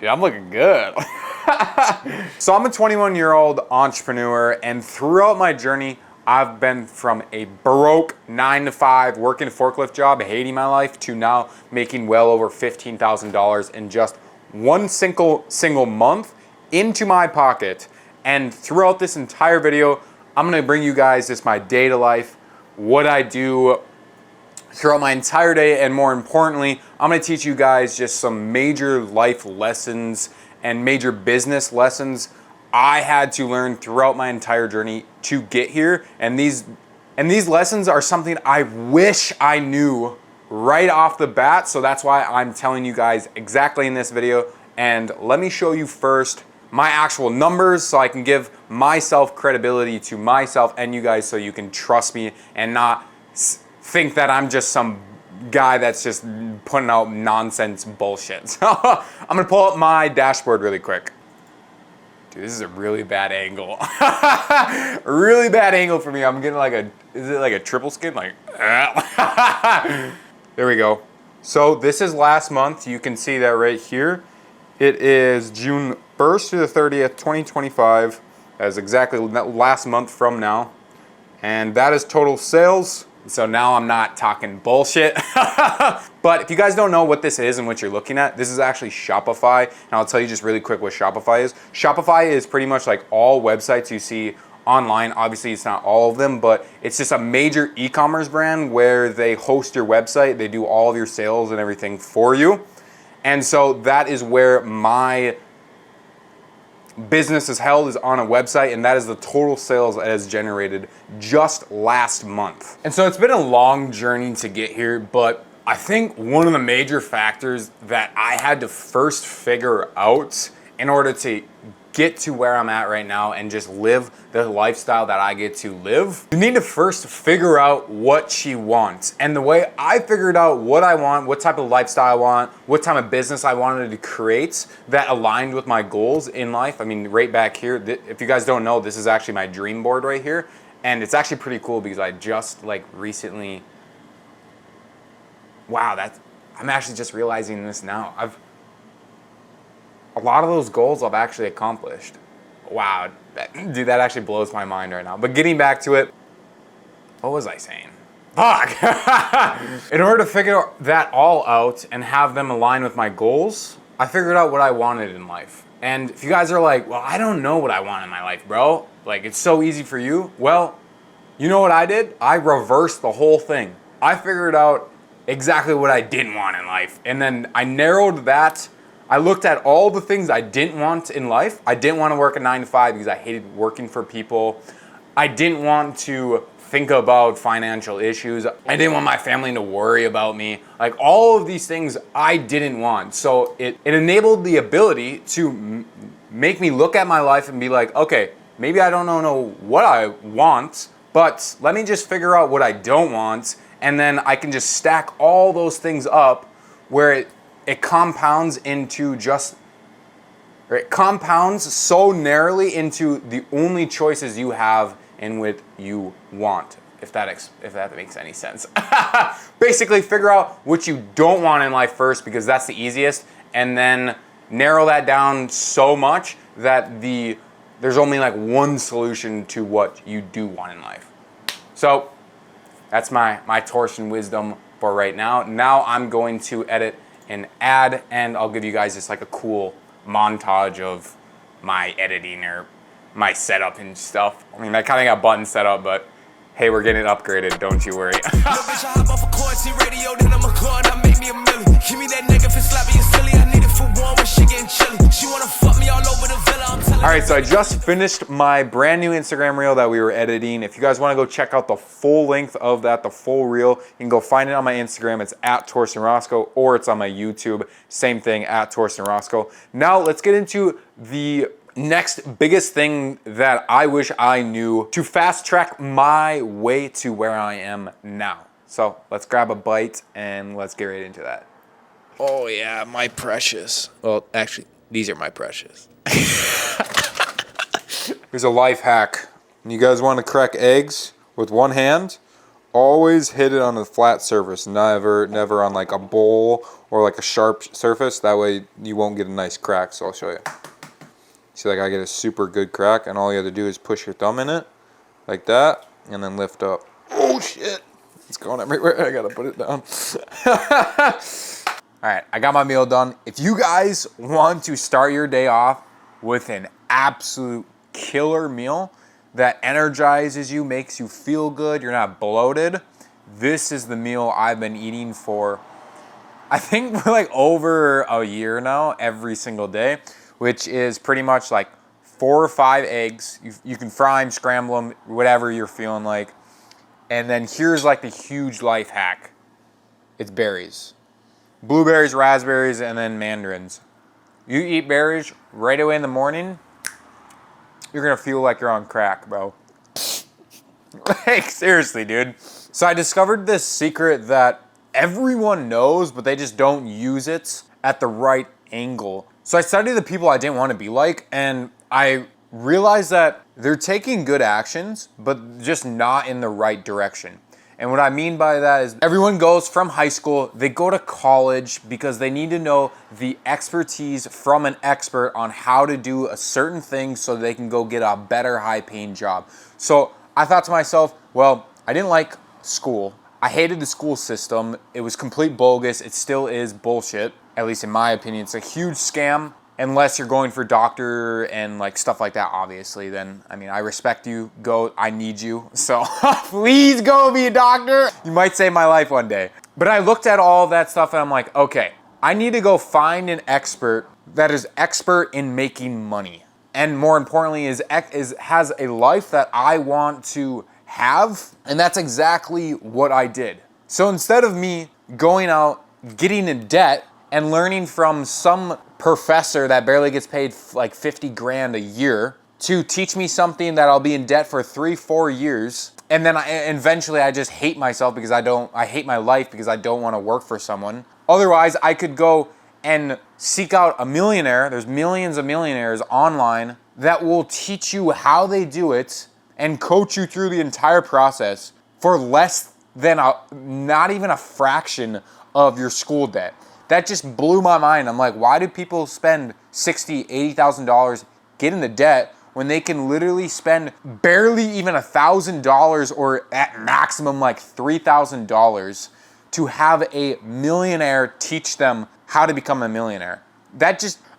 Dude, I'm looking good. So I'm a 21-year-old entrepreneur, and throughout my journey, I've been from a broke 9-to-5 working a forklift job, hating my life, to now making well over $15,000 in just one single month into my pocket. And throughout this entire video, I'm gonna bring you guys just my day to life, what I do throughout my entire day, and more importantly, I'm gonna teach you guys just some major life lessons and major business lessons I had to learn throughout my entire journey to get here. And these lessons are something I wish I knew right off the bat. So that's why I'm telling you guys exactly in this video. And let me show you first my actual numbers so I can give myself credibility to myself and you guys, so you can trust me and not think that I'm just some guy that's just putting out nonsense bullshit. So I'm gonna pull up my dashboard really quick. Dude, this is a really bad angle. Really bad angle for me. I'm getting like is it like a triple skin? Like, there we go. So this is last month. You can see that right here. It is June 1st to the 30th, 2025. That is exactly last month from now. And that is total sales. So now I'm not talking bullshit. But if you guys don't know what this is and what you're looking at, this is actually Shopify. And I'll tell you just really quick what Shopify is. Shopify is pretty much like all websites you see online. Obviously, it's not all of them, but it's just a major e-commerce brand where they host your website. They do all of your sales and everything for you. And so that is where my business is held, is on a website, and that is the total sales that has generated just last month. And so it's been a long journey to get here, but I think one of the major factors that I had to first figure out in order to get to where I'm at right now and just live the lifestyle that I get to live, you need to first figure out what you want. And the way I figured out what I want, what type of lifestyle I want, what type of business I wanted to create that aligned with my goals in life. I mean, right back here, if you guys don't know, this is actually my dream board right here. And it's actually pretty cool because I just like recently, wow, I'm actually just realizing this now. A lot of those goals I've actually accomplished. Wow, dude, that actually blows my mind right now. But getting back to it, what was I saying? Fuck! In order to figure that all out and have them align with my goals, I figured out what I wanted in life. And if you guys are like, well, I don't know what I want in my life, bro. Like, it's so easy for you. Well, you know what I did? I reversed the whole thing. I figured out exactly what I didn't want in life. And then I narrowed that. I looked at all the things I didn't want in life. I didn't want to work a 9-to-5 because I hated working for people. I didn't want to think about financial issues. I didn't want my family to worry about me. Like, all of these things I didn't want. So it enabled the ability to make me look at my life and be like, okay, maybe I don't know what I want, but let me just figure out what I don't want. And then I can just stack all those things up where it compounds so narrowly into the only choices you have in what you want, if that makes any sense. Basically, figure out what you don't want in life first, because that's the easiest, and then narrow that down so much that there's only like one solution to what you do want in life. So that's my torsion wisdom for right now. Now I'm going to edit an ad, and I'll give you guys just like a cool montage of my editing or my setup and stuff. I mean, I kind of got buttons set up, but hey, we're getting upgraded, don't you worry. Alright, so I just finished my brand new Instagram reel that we were editing. If you guys want to go check out the full length of that, the full reel, you can go find it on my Instagram. It's at Torsten Roscoe, or it's on my YouTube. Same thing, at Torsten Roscoe. Now let's get into the next biggest thing that I wish I knew to fast track my way to where I am now. So let's grab a bite and let's get right into that. Oh yeah, my precious. Well, actually, these are my precious. Here's a life hack. When you guys want to crack eggs with one hand, always hit it on a flat surface, never on like a bowl or like a sharp surface. That way you won't get a nice crack. So I'll show you. See, like I get a super good crack, and all you have to do is push your thumb in it like that and then lift up. Oh shit, it's going everywhere. I gotta put it down. All right, I got my meal done. If you guys want to start your day off with an absolute killer meal that energizes you, makes you feel good, you're not bloated, this is the meal I've been eating for, I think, for like over a year now, every single day, which is pretty much like 4 or 5 eggs. You can fry them, scramble them, whatever you're feeling like. And then here's like the huge life hack. It's berries. Blueberries, raspberries, and then mandarins. You eat berries right away in the morning, you're gonna feel like you're on crack, bro. Like, seriously, dude. So I discovered this secret that everyone knows, but they just don't use it at the right angle. So I studied the people I didn't want to be like, and I realized that they're taking good actions, but just not in the right direction. And what I mean by that is everyone goes from high school, they go to college because they need to know the expertise from an expert on how to do a certain thing so they can go get a better high-paying job. So I thought to myself, well, I didn't like school. I hated the school system. It was complete bogus. It still is bullshit, at least in my opinion. It's a huge scam. Unless you're going for doctor and like stuff like that, obviously, then, I mean, I respect you, go, I need you, so please go be a doctor. You might save my life one day. But I looked at all of that stuff and I'm like, okay, I need to go find an expert that is expert in making money. And more importantly, has a life that I want to have. And that's exactly what I did. So instead of me going out, getting in debt, and learning from some professor that barely gets paid like 50 grand a year to teach me something that I'll be in debt for 3-4 years. And then eventually I just hate myself because I hate my life because I don't want to work for someone. Otherwise, I could go and seek out a millionaire. There's millions of millionaires online that will teach you how they do it and coach you through the entire process for less than not even a fraction of your school debt. That just blew my mind. I'm like, why do people spend $60,000, $80,000, get into debt when they can literally spend barely even $1,000 or at maximum like $3,000 to have a millionaire teach them how to become a millionaire?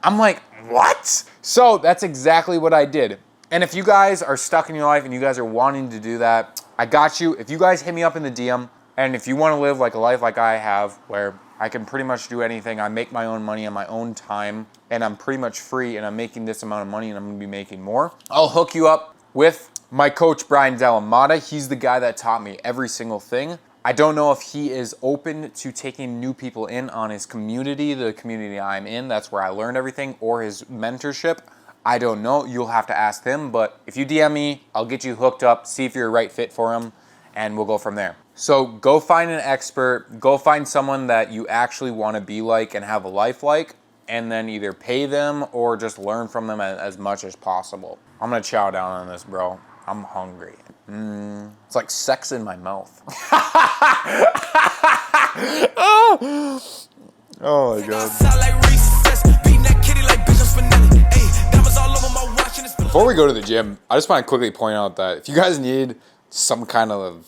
I'm like, what? So that's exactly what I did. And if you guys are stuck in your life and you guys are wanting to do that, I got you. If you guys hit me up in the DM, and if you want to live like a life like I have, where I can pretty much do anything, I make my own money on my own time, and I'm pretty much free, and I'm making this amount of money, and I'm going to be making more, I'll hook you up with my coach, Brian Delamata. He's the guy that taught me every single thing. I don't know if he is open to taking new people in on his community, the community I'm in. That's where I learned everything, or his mentorship. I don't know. You'll have to ask him, but if you DM me, I'll get you hooked up, see if you're a right fit for him, and we'll go from there. So go find an expert, go find someone that you actually want to be like and have a life like, and then either pay them or just learn from them as much as possible. I'm gonna chow down on this, bro. I'm hungry. It's like sex in my mouth. Oh my God. Before we go to the gym, I just want to quickly point out that if you guys need some kind of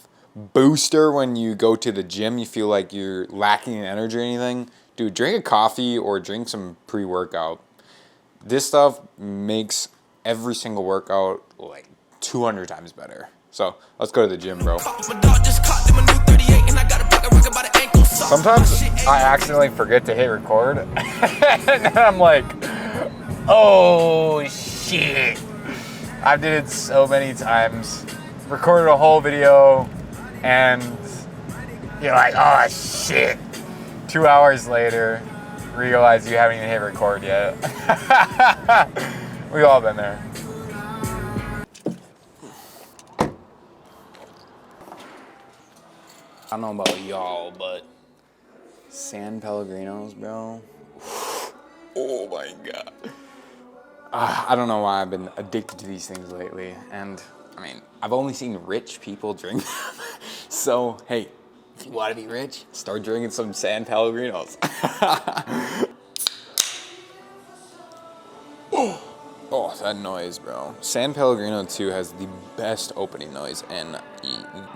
booster when you go to the gym, you feel like you're lacking in energy or anything, dude, drink a coffee or drink some pre-workout. This stuff makes every single workout like 200 times better. So let's go to the gym, bro. Sometimes I accidentally forget to hit record and then I'm like, oh shit. I've did it so many times. Recorded a whole video and you're like, oh shit. 2 hours later, realize you haven't even hit record yet. We've all been there. I don't know about y'all, but San Pellegrinos, bro. Oh my God. I don't know why I've been addicted to these things lately. And I mean, I've only seen rich people drink them. So, hey, if you want to be rich, start drinking some San Pellegrinos. Oh, that noise, bro. San Pellegrino 2 has the best opening noise in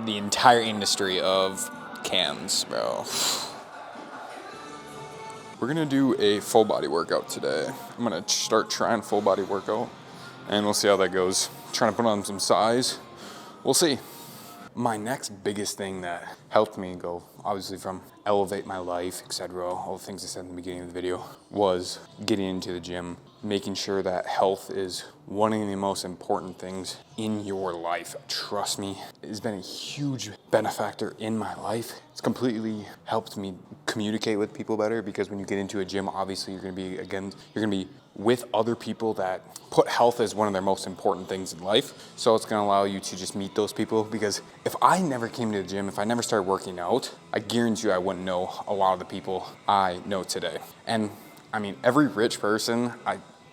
the entire industry of cans, bro. We're gonna do a full body workout today. I'm gonna start trying full body workout and we'll see how that goes. Trying to put on some size. We'll see. My next biggest thing that helped me go, obviously from elevate my life, etc., all the things I said in the beginning of the video, was getting into the gym, making sure that health is one of the most important things in your life. Trust me, it has been a huge benefactor in my life. It's completely helped me communicate with people better, because when you get into a gym, obviously you're gonna be with other people that put health as one of their most important things in life. So it's gonna allow you to just meet those people, because if I never came to the gym, if I never started working out, I guarantee you I wouldn't know a lot of the people I know today. And I mean, every rich person,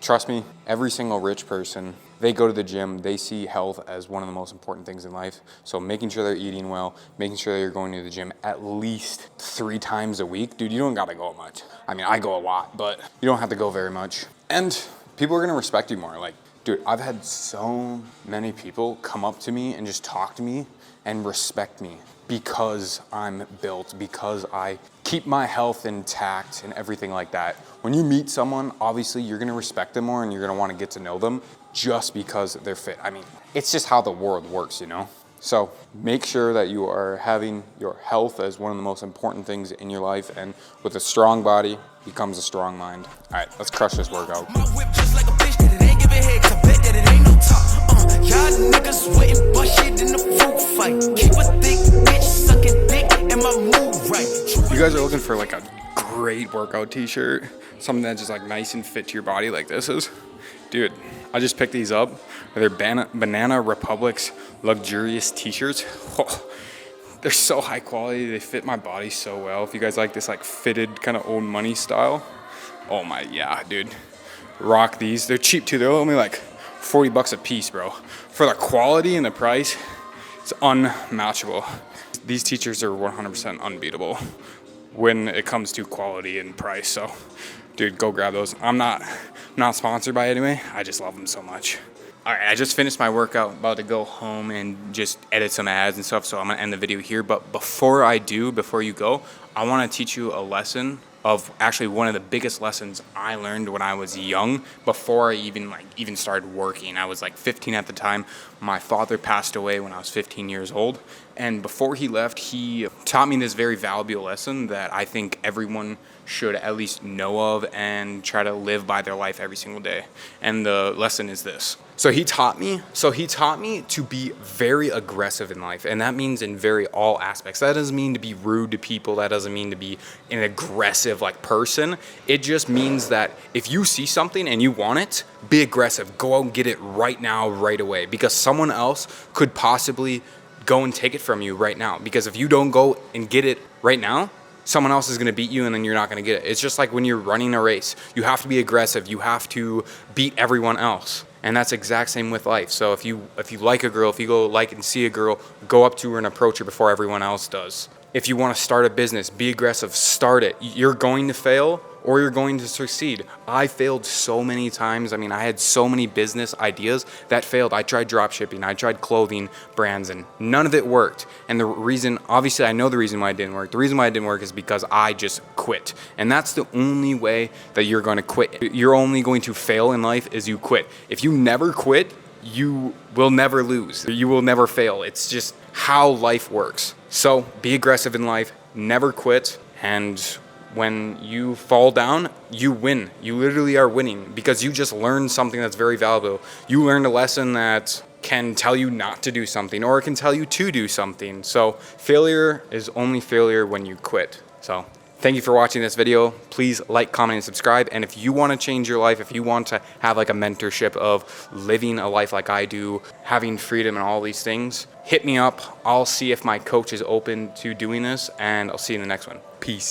trust me, every single rich person, they go to the gym, they see health as one of the most important things in life. So making sure they're eating well, making sure they're going to the gym at least 3 times a week. Dude, you don't gotta go much. I mean, I go a lot, but you don't have to go very much. And people are gonna respect you more. Like, dude, I've had so many people come up to me and just talk to me and respect me because I'm built, because I keep my health intact and everything like that. When you meet someone, obviously you're gonna respect them more and you're gonna wanna get to know them just because they're fit. I mean, it's just how the world works, you know? So make sure that you are having your health as one of the most important things in your life, and with a strong body becomes a strong mind. All right, let's crush this workout. My whip just like a bitch that it ain't giving head, 'cause I bet that it ain't no talk. Y'all niggas waiting, but shit in the fruit fight. Keep a thick bitch sucking dick and my mood right. You guys are looking for like a great workout t-shirt, something that's just like nice and fit to your body like this is. Dude, I just picked these up. They're Banana Republic's luxurious t-shirts. Oh, they're so high quality. They fit my body so well. If you guys like this like fitted kind of old money style, oh my, yeah, dude. Rock these. They're cheap too. They're only like 40 bucks a piece, bro. For the quality and the price, it's unmatchable. These t-shirts are 100% unbeatable when it comes to quality and price. So, dude, go grab those. I'm not sponsored by it anyway. I just love them so much. All right, I just finished my workout, about to go home and just edit some ads and stuff, so I'm gonna end the video here. But before you go, I wanna teach you a lesson of actually one of the biggest lessons I learned when I was young, before I even started working. I was like 15 at the time. My father passed away when I was 15 years old. And before he left, he taught me this very valuable lesson that I think everyone should at least know of and try to live by their life every single day. And the lesson is this. So he taught me to be very aggressive in life, and that means in all aspects. That doesn't mean to be rude to people. That doesn't mean to be an aggressive like person. It just means that if you see something and you want it, be aggressive. Go out and get it right now, right away, because someone else could possibly go and take it from you right now. Because if you don't go and get it right now, someone else is going to beat you and then you're not going to get it. It's just like when you're running a race. You have to be aggressive. You have to beat everyone else. And that's exact same with life. So if you like a girl, if you go like and see a girl, go up to her and approach her before everyone else does. If you want to start a business, be aggressive, start it. You're going to fail or you're going to succeed. I failed so many times. I mean, I had so many business ideas that failed. I tried drop shipping, I tried clothing brands, and none of it worked. And the reason, obviously I know the reason why it didn't work. The reason why it didn't work is because I just quit. And that's the only way that you're going to quit. You're only going to fail in life is you quit. If you never quit, you will never lose. You will never fail. It's just how life works. So be aggressive in life, never quit, and when you fall down, you win. You literally are winning because you just learned something that's very valuable. You learned a lesson that can tell you not to do something, or it can tell you to do something. So failure is only failure when you quit. So thank you for watching this video. Please like, comment, and subscribe. And if you want to change your life, if you want to have like a mentorship of living a life like I do, having freedom and all these things, hit me up. I'll see if my coach is open to doing this, and I'll see you in the next one. Peace.